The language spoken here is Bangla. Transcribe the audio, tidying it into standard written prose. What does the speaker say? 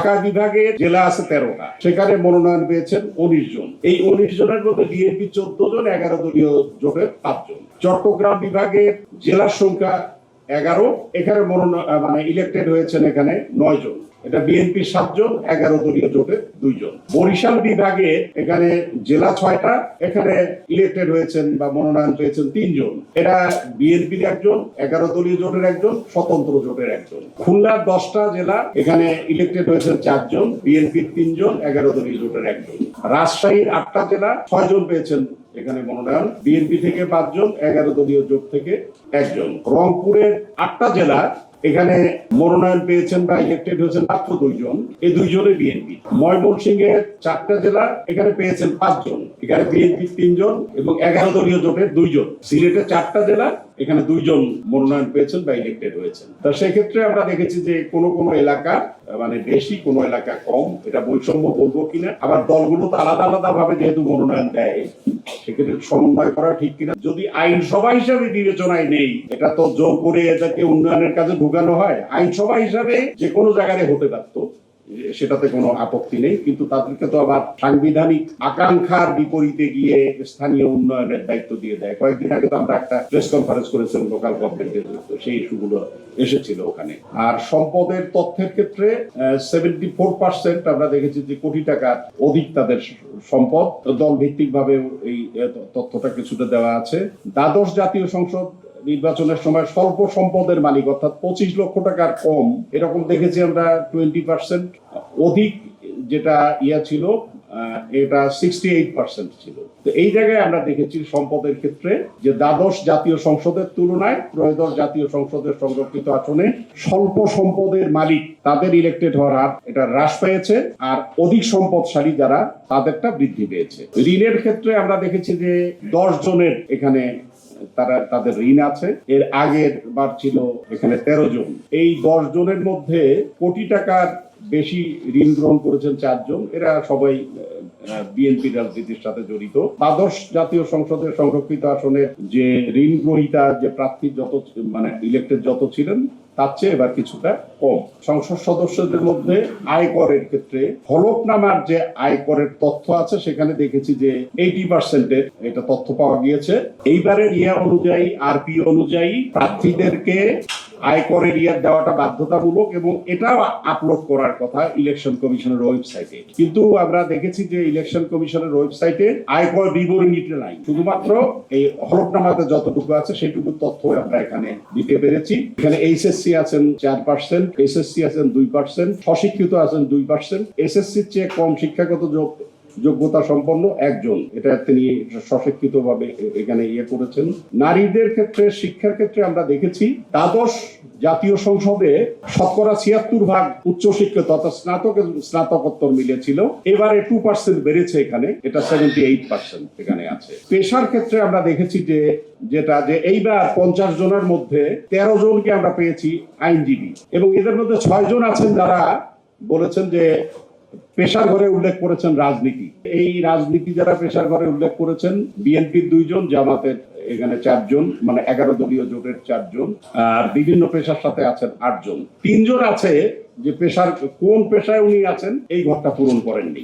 ঢাকা বিভাগে জেলা আছে 13টা, সেখানে মনোনয়ন পেয়েছেন 19 জন। এই 19 জনের মধ্যে বিএনপি 14 জন, 11 দলীয় জোটের 5 জন। চট্টগ্রাম বিভাগের জেলার সংখ্যা 11, এখানে ইলেক্টেড হয়েছেন এখানে 9 জন। এটা বিএনপি 7 জন, 11 দলীয় জোটের 2 জন। বরিশাল বিভাগে এখানে জেলা 6টা, এখানে ইলেক্টেড হয়েছেন বা মনোনয়ন পেয়েছেন 3 জন। এরা বিএনপির 1 জন, 11 দলীয় জোটের 1 জন, স্বতন্ত্র জোটের 1 জন। খুলনার 10টা জেলা, এখানে ইলেক্টেড হয়েছেন 4 জন, বিএনপির 3 জন, 11 দলীয় জোটের 1 জন। রাজশাহীর 8টা জেলা, 6 জন পেয়েছেন এখানে মনোনয়ন, বিএনপি থেকে 5 জন, 11 দলীয় জোট থেকে 1 জন। রংপুরের 8টা জেলা, এখানে মনোনয়ন পেয়েছেন বা ইলেক্টেড হয়েছেন মাত্র 2 জন, এই 2 জনে বিএনপি। ময়মনসিংহের 4টা জেলা, এখানে পেয়েছেন 5 জন, এখানে বিএনপি 3 জন এবং 11 দলীয় জোটের 2 জন। সিলেটের 4টা জেলা, এখানে 2 জন মনোনয়ন পেয়েছেন বা ইলেক্টেড হয়েছেন। তা সেক্ষেত্রে আমরা দেখেছি যে কোনো এলাকা বেশি, কোনো এলাকা কম, এটা বৈষম্য বলবো কিনা। আবার দলগুলো তো আলাদা আলাদা ভাবে যেহেতু মনোনয়ন দেয়, সেক্ষেত্রে সমন্বয় করা ঠিক কিনা। যদি আইনসভা হিসাবে বিবেচনায় নেই, এটা তো জোর করে এটাকে উন্নয়নের কাজে ঢুকানো হয়, আইনসভা হিসাবে যে কোনো জায়গায় হতে পারতো, সেটাতে কোনো আপত্তি নেই। কিন্তু তাদেরকে তো আবার সাংবিধানিক আকাঙ্ক্ষার বিপরীতে গিয়ে স্থানীয় উন্নয়নের দায়িত্ব দিয়ে দেয়। কয়েকদিন আগে তো আমরা একটা প্রেস কনফারেন্স করেছিলাম লোকাল গভর্নমেন্টের, সেই ইস্যুগুলো এসেছিল ওখানে। আর সম্পদের তথ্যের ক্ষেত্রে 74% আমরা দেখেছি যে কোটি টাকার অধিক তাদের সম্পদ। দল ভিত্তিক ভাবে এই তথ্যটা কিছুটা দেওয়া আছে। দ্বাদশ জাতীয় সংসদ নির্বাচনের সময় স্বল্প সম্পদের মালিক, অর্থাৎ 25 লক্ষ টাকার কম, এরকম দেখেছি আমরা 20%। অধিক যেটা ছিল, এটা 68% ছিল। তো এই জায়গায় আমরা দেখেছি সম্পদের ক্ষেত্রে যে দ্বাদশ জাতীয় সংসদের তুলনায় ত্রয়োদশ জাতীয় সংসদের সংরক্ষিত আসনে স্বল্প সম্পদের মালিক তাদের ইলেক্টেড হওয়ার হার এটা হ্রাস পেয়েছে, আর অধিক সম্পদশালী যারা তাদেরটা বৃদ্ধি পেয়েছে। ঋণের ক্ষেত্রে আমরা দেখেছি যে 10 জনের এখানে তাদের ঋণ আছে। এর আগের বার ছিল এখানে 13 জন। এই 10 জনের মধ্যে কোটি টাকার বেশি ঋণ গ্রহণ করেছেন 4 জন। এরা সবাই বিএনপি রাজনীতির সাথে জড়িত। দ্বাদশ জাতীয় সংসদের সংরক্ষিত আসনের যে ঋণ গ্রহীতা যে প্রার্থী যত ইলেক্টেড যত ছিলেন, তার চেয়ে এবার কিছুটা কম। সংসদ সদস্যদের মধ্যে আয়করের ক্ষেত্রে হলফনামার যে আয়করের তথ্য আছে, সেখানে দেখেছি যে 80%-এর এটা তথ্য পাওয়া গিয়েছে। এইবারের অনুযায়ী, আরপি অনুযায়ী প্রার্থীদেরকে আয়করের দেওয়াটা বাধ্যতামূলক এবং এটাও আপলোড করার কথা ইলেকশন কমিশনের ওয়েবসাইটে। কিন্তু আমরা দেখেছি যে ইলেকশন কমিশনের ওয়েবসাইটে আয়কর বিবরণীটা নাই, শুধুমাত্র এই হলফনামাতে যতটুকু আছে সেটুকু তথ্য আমরা এখানে দিতে পেরেছি। এখানে এইচএসসি আছেন 4%, এসএসসি আছেন 2%, স্বশিক্ষিত আছেন 2%, এসএসসির চেয়ে কম শিক্ষাগত যোগ্যতা সম্পন্ন 1 জন, এটা তিনি সশিক্ষিত ভাবে এখানে করেছেন। নারীদের ক্ষেত্রে, শিক্ষার ক্ষেত্রে আমরা দেখেছি দ্বাদশ জাতীয় সংসদে 76% উচ্চশিক্ষিত অর্থাৎ স্নাতকোত্তর মিলেছিল। এবারে 2% বেড়েছে, এখানে এটা 78% এখানে আছে। পেশার ক্ষেত্রে আমরা দেখেছি যে এইবার 50 জনের মধ্যে 13 জনকে আমরা পেয়েছি আইনজীবী, এবং এদের মধ্যে 6 জন আছেন যারা বলেছেন যে পেশার ঘরে উল্লেখ করেছেন রাজনীতি। এই রাজনীতি যারা পেশার ঘরে উল্লেখ করেছেন, বিএনপির 2 জন, জামাতের এখানে 4 জন, 11 দলীয় জোটের 4 জন, আর বিভিন্ন পেশার সাথে আছেন 8 জন। 3 জন আছে যে কোন পেশায় উনি আছেন এই ঘরটা পূরণ করেননি।